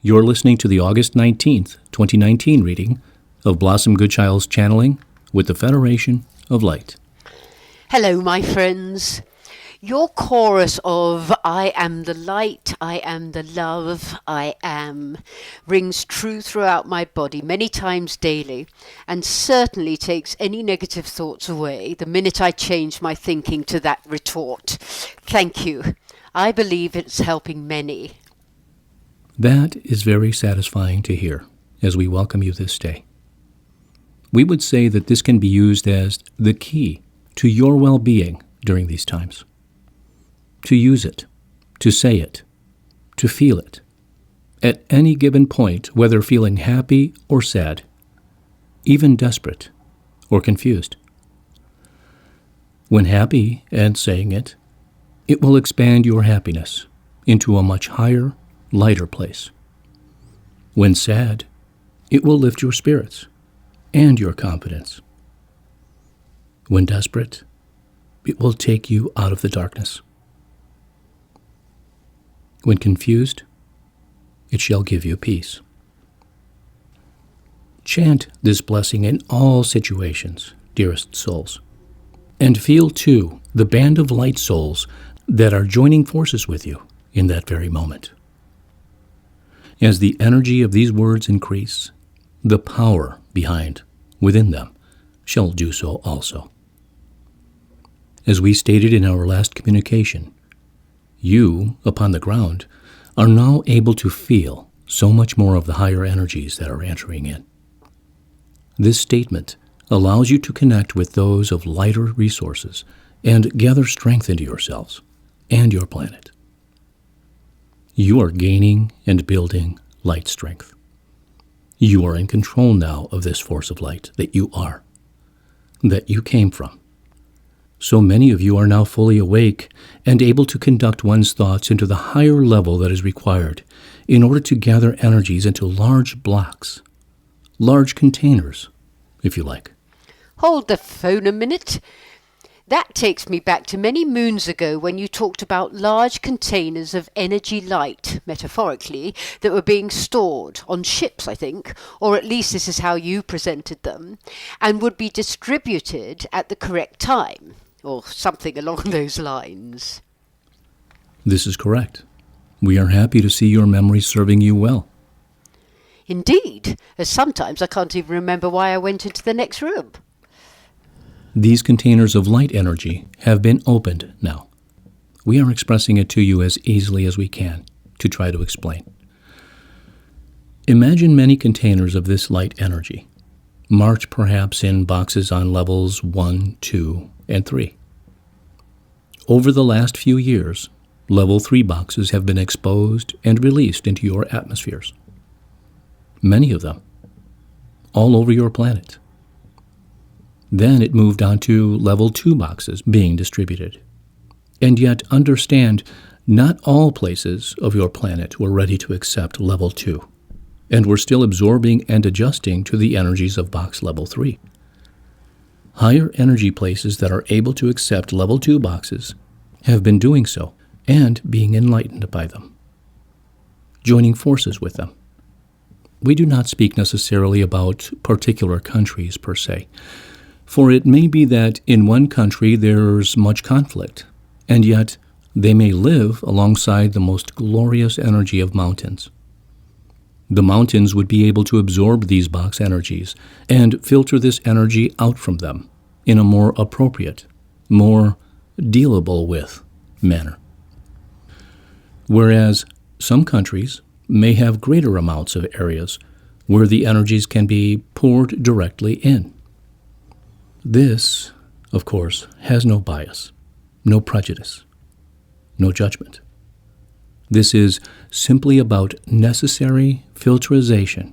You're listening to the August 19th, 2019 reading of Blossom Goodchild's Channeling with the Federation of Light. Hello, my friends. Your chorus of I am the light, I am the love, I am rings true throughout my body many times daily and certainly takes any negative thoughts away the minute I change my thinking to that retort. Thank you. I believe it's helping many. That is very satisfying to hear as we welcome you this day. We would say that this can be used as the key to your well-being during these times. To use it, to say it, to feel it, at any given point, whether feeling happy or sad, even desperate or confused. When happy and saying it, it will expand your happiness into a much higher, lighter place. When sad, it will lift your spirits and your confidence. When desperate, it will take you out of the darkness. When confused, it shall give you peace. Chant this blessing in all situations, dearest souls, and feel, too, the band of light souls that are joining forces with you in that very moment. As the energy of these words increase, the power behind, within them, shall do so also. As we stated in our last communication, you, upon the ground, are now able to feel so much more of the higher energies that are entering in. This statement allows you to connect with those of lighter resources and gather strength into yourselves and your planet. You are gaining and building light strength. You are in control now of this force of light that you are, that you came from. So many of you are now fully awake and able to conduct one's thoughts into the higher level that is required in order to gather energies into large blocks, large containers, if you like. Hold the phone a minute. That takes me back to many moons ago when you talked about large containers of energy light, metaphorically, that were being stored on ships, I think, or at least this is how you presented them, and would be distributed at the correct time, or something along those lines. This is correct. We are happy to see your memory serving you well. Indeed, as sometimes I can't even remember why I went into the next room. These containers of light energy have been opened now. We are expressing it to you as easily as we can to try to explain. Imagine many containers of this light energy, marked perhaps in boxes on levels 1, 2, and 3. Over the last few years, level 3 boxes have been exposed and released into your atmospheres. Many of them, all over your planet. Then it moved on to level 2 boxes being distributed. And yet understand, not all places of your planet were ready to accept level 2, and were still absorbing and adjusting to the energies of box level 3. Higher energy places that are able to accept level 2 boxes have been doing so and being enlightened by them, joining forces with them. We do not speak necessarily about particular countries per se, for it may be that in one country there's much conflict, and yet they may live alongside the most glorious energy of mountains. The mountains would be able to absorb these box energies and filter this energy out from them in a more appropriate, more dealable with manner. Whereas some countries may have greater amounts of areas where the energies can be poured directly in. This, of course, has no bias, no prejudice, no judgment. This is simply about necessary filterization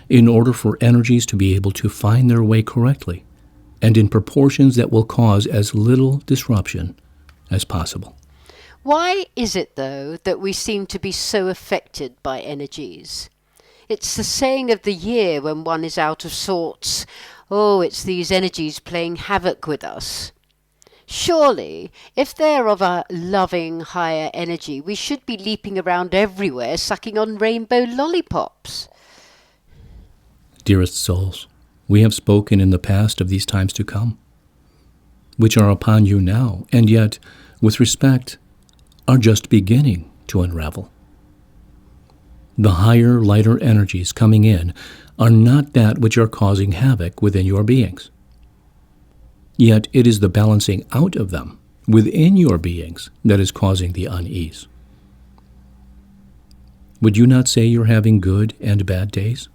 in order for energies to be able to find their way correctly and in proportions that will cause as little disruption as possible. Why is it, though, that we seem to be so affected by energies? It's the saying of the year when one is out of sorts. Oh, it's these energies playing havoc with us. Surely, if they're of a loving, higher energy, we should be leaping around everywhere, sucking on rainbow lollipops. Dearest souls, we have spoken in the past of these times to come, which are upon you now, and yet, with respect, are just beginning to unravel. The higher, lighter energies coming in are not that which are causing havoc within your beings. Yet it is the balancing out of them within your beings that is causing the unease. Would you not say you're having good and bad days?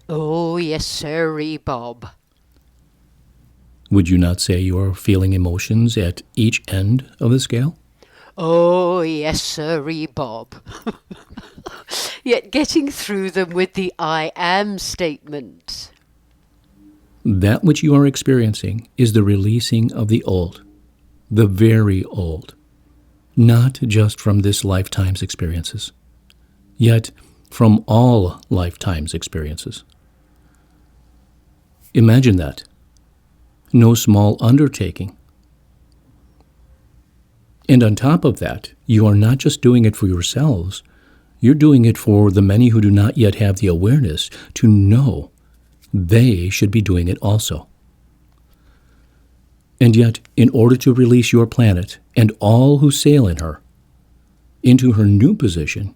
Oh, yes, sirree, Bob. Would you not say you're feeling emotions at each end of the scale? Oh, yes, sirree, Bob. Yet getting through them with the I am statement. That which you are experiencing is the releasing of the old, the very old, not just from this lifetime's experiences, yet from all lifetime's experiences. Imagine that. No small undertaking. And on top of that, you are not just doing it for yourselves, you're doing it for the many who do not yet have the awareness to know they should be doing it also. And yet, in order to release your planet and all who sail in her into her new position,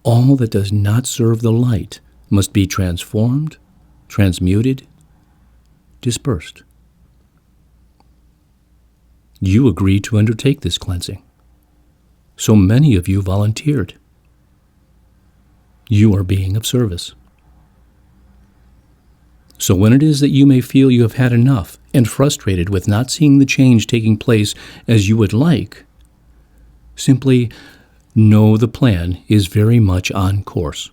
all that does not serve the light must be transformed, transmuted, dispersed. You agreed to undertake this cleansing. So many of you volunteered. You are being of service. So when it is that you may feel you have had enough and frustrated with not seeing the change taking place as you would like, simply know the plan is very much on course.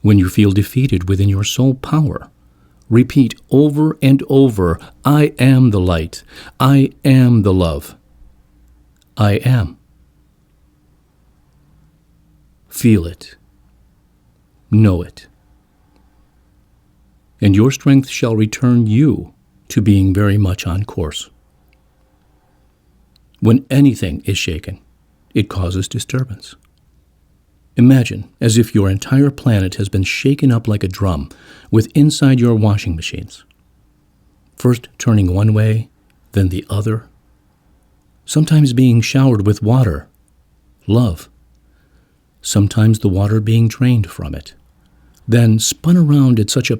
When you feel defeated within your soul power, repeat over and over, I am the light. I am the love. I am. Feel it. Know it. And your strength shall return you to being very much on course. When anything is shaken, it causes disturbance. Imagine as if your entire planet has been shaken up like a drum with inside your washing machines, first turning one way, then the other, sometimes being showered with water, love, sometimes the water being drained from it, then spun around at such a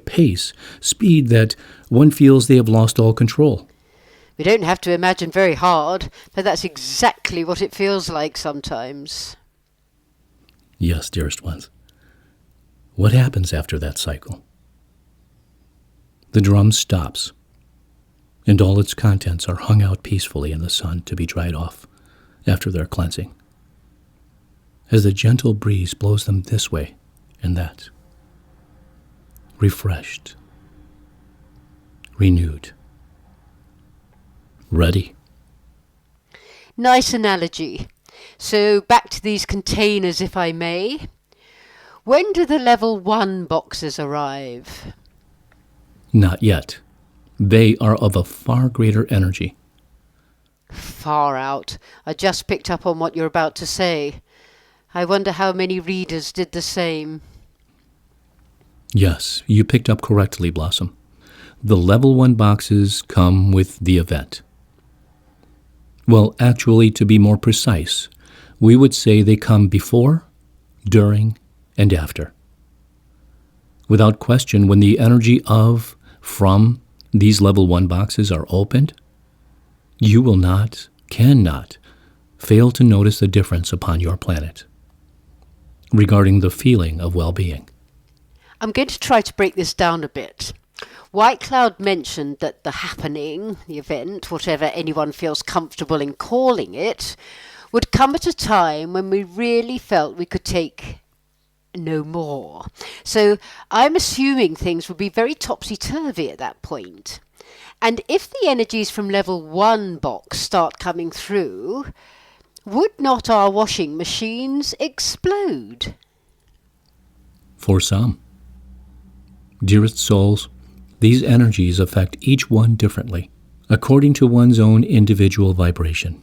speed that one feels they have lost all control. We don't have to imagine very hard, but that's exactly what it feels like sometimes. Yes, dearest ones. What happens after that cycle? The drum stops, and all its contents are hung out peacefully in the sun to be dried off after their cleansing, as the gentle breeze blows them this way and that, refreshed, renewed, ready. Nice analogy. So back to these containers, if I may. When do the level 1 boxes arrive? Not yet. They are of a far greater energy. Far out. I just picked up on what you're about to say. I wonder how many readers did the same. Yes, you picked up correctly, Blossom. The level 1 boxes come with the event. Well, actually, to be more precise, we would say they come before, during, and after. Without question, when the energy from these level 1 boxes are opened, you will not, cannot, fail to notice the difference upon your planet regarding the feeling of well-being. I'm going to try to break this down a bit. White Cloud mentioned that the happening, the event, whatever anyone feels comfortable in calling it, would come at a time when we really felt we could take no more. So I'm assuming things would be very topsy-turvy at that point. And if the energies from level 1 box start coming through, would not our washing machines explode? For some. Dearest souls, these energies affect each one differently. according to one's own individual vibration.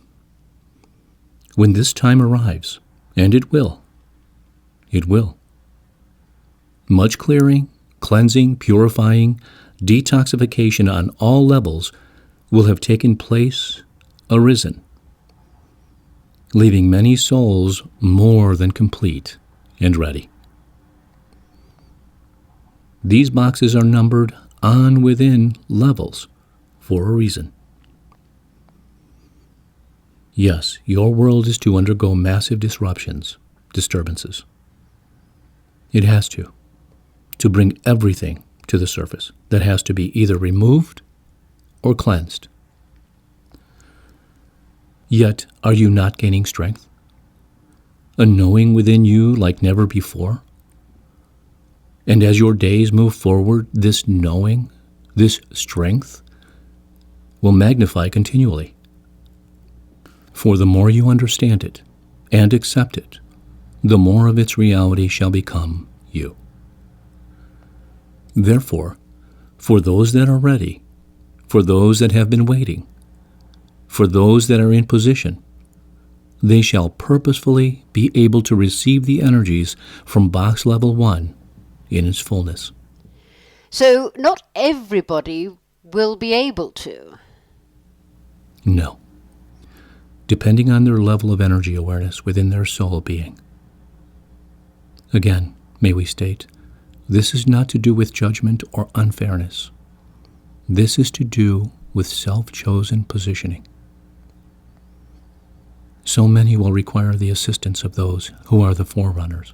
When this time arrives, and it will, much clearing, cleansing, purifying, detoxification on all levels will have taken place, arisen, leaving many souls more than complete and ready. These boxes are numbered on within levels for a reason. Yes, your world is to undergo massive disturbances. It has to bring everything to the surface that has to be either removed or cleansed. Yet, are you not gaining strength? A knowing within you like never before? And as your days move forward, this knowing, this strength, will magnify continually. For the more you understand it and accept it, the more of its reality shall become you. Therefore, for those that are ready, for those that have been waiting, for those that are in position, they shall purposefully be able to receive the energies from box level 1 in its fullness. So not everybody will be able to? No. Depending on their level of energy awareness within their soul being. Again, may we state, this is not to do with judgment or unfairness. This is to do with self-chosen positioning. So many will require the assistance of those who are the forerunners.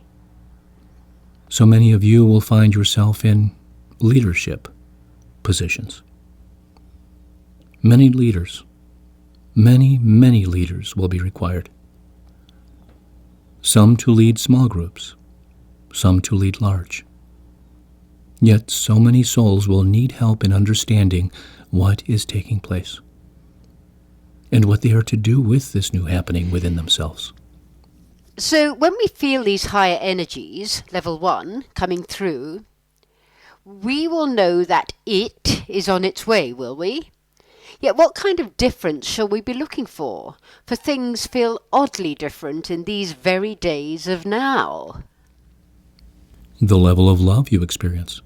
So many of you will find yourself in leadership positions. Many leaders, many leaders will be required. Some to lead small groups, some to lead large. Yet so many souls will need help in understanding what is taking place and what they are to do with this new happening within themselves. So when we feel these higher energies, level 1, coming through, we will know that it is on its way, will we? Yet what kind of difference shall we be looking for? For things feel oddly different in these very days of now. The level of love you experience,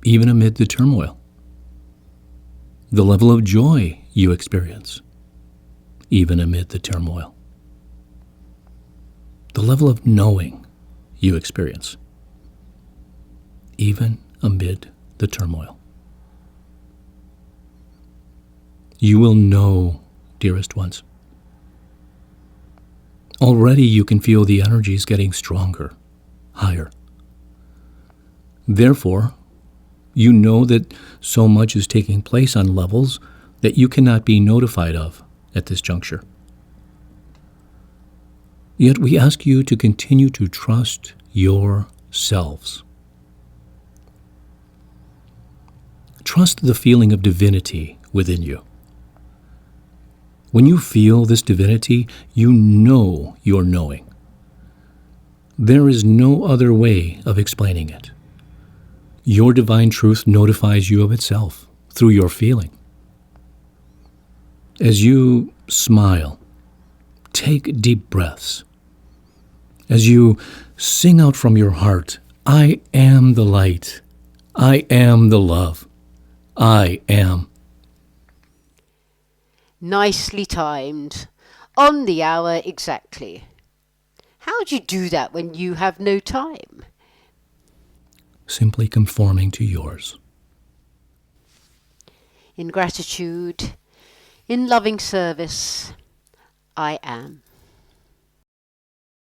even amid the turmoil. The level of joy you experience, even amid the turmoil. The level of knowing you experience, even amid the turmoil. You will know, dearest ones. Already you can feel the energies getting stronger, higher. Therefore, you know that so much is taking place on levels that you cannot be notified of at this juncture. Yet we ask you to continue to trust yourselves. Trust the feeling of divinity within you. When you feel this divinity, you know your knowing. There is no other way of explaining it. Your divine truth notifies you of itself through your feeling. As you smile, take deep breaths. As you sing out from your heart, I am the light. I am the love. I am. Nicely timed. On the hour exactly. How do you do that when you have no time? Simply conforming to yours. In gratitude, in loving service, I am.